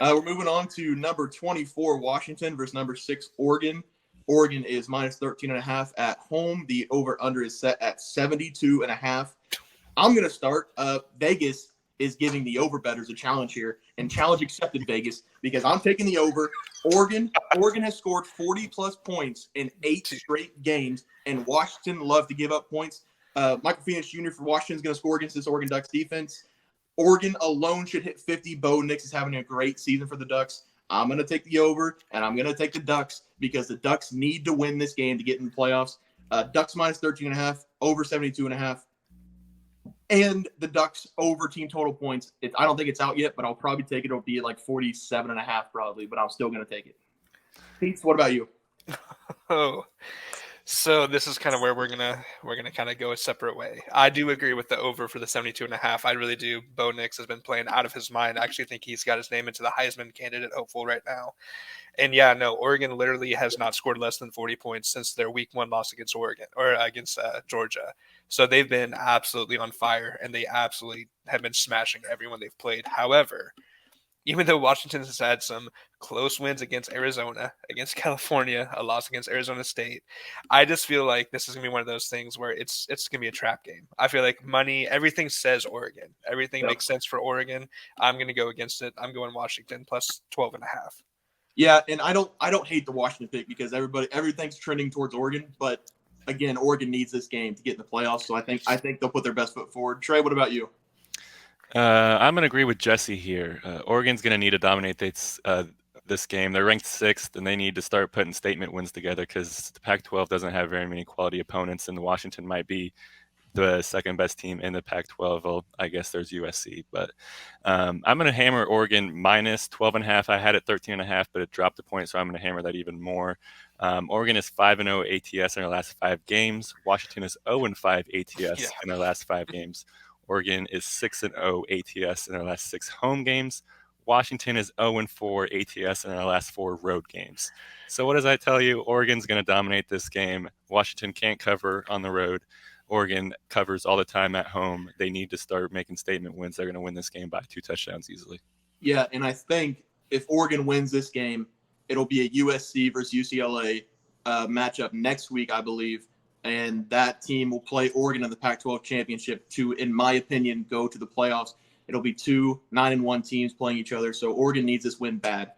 Yeah. We're moving on to number 24, Washington versus number 6, Oregon. Oregon is minus 13.5 at home. The over-under is set at 72.5. I'm going to start. Vegas is giving the over-bettors a challenge here, and challenge accepted, Vegas, because I'm taking the over. Oregon has scored 40-plus points in 8 straight games, and Washington love to give up points. Michael Phoenix Jr. for Washington is going to score against this Oregon Ducks defense. Oregon alone should hit 50. Bo Nix is having a great season for the Ducks. I'm going to take the over, and I'm going to take the Ducks because the Ducks need to win this game to get in the playoffs. Ducks minus 13.5, over 72.5. And the Ducks over team total points. I don't think it's out yet, but I'll probably take it. It'll be like 47.5 probably, but I'm still going to take it. Teats, what about you? Oh, so this is kind of where we're gonna kind of go a separate way. I do agree with the over for the 72.5. I really do. Bo Nix has been playing out of his mind. I actually think he's got his name into the Heisman candidate hopeful right now. And yeah, no, Oregon literally has not scored less than 40 points since their week 1 loss against Oregon or against Georgia. So they've been absolutely on fire, and they absolutely have been smashing everyone they've played. However, even though Washington has had some close wins against Arizona, against California, a loss against Arizona State, I just feel like this is going to be one of those things where it's going to be a trap game. I feel like everything says Oregon. Everything makes sense for Oregon. I'm going to go against it. I'm going Washington plus 12.5. Yeah, and I don't hate the Washington pick because everything's trending towards Oregon, but again, Oregon needs this game to get in the playoffs, so I think they'll put their best foot forward. Trey, what about you? I'm going to agree with Jesse here. Oregon's going to need to dominate this game. They're ranked 6th, and they need to start putting statement wins together because the Pac-12 doesn't have very many quality opponents, and Washington might be the second best team in the Pac-12. Well, I guess there's USC, but I'm going to hammer Oregon minus 12.5. I had it 13.5, but it dropped a point, so I'm going to hammer that even more. Oregon is 5-0 ATS in their last 5 games. Washington is 0-5 ATS in their last 5 games. Oregon is 6-0 ATS in their last 6 home games. Washington is 0-4 ATS in their last 4 road games. So what does that tell you? Oregon's going to dominate this game. Washington can't cover on the road. Oregon covers all the time at home. They need to start making statement wins. They're going to win this game by 2 touchdowns easily. Yeah, and I think if Oregon wins this game, it'll be a USC versus UCLA matchup next week, I believe. And that team will play Oregon in the Pac-12 championship to, in my opinion, go to the playoffs. It'll be 2 9-1 teams playing each other. So Oregon needs this win bad.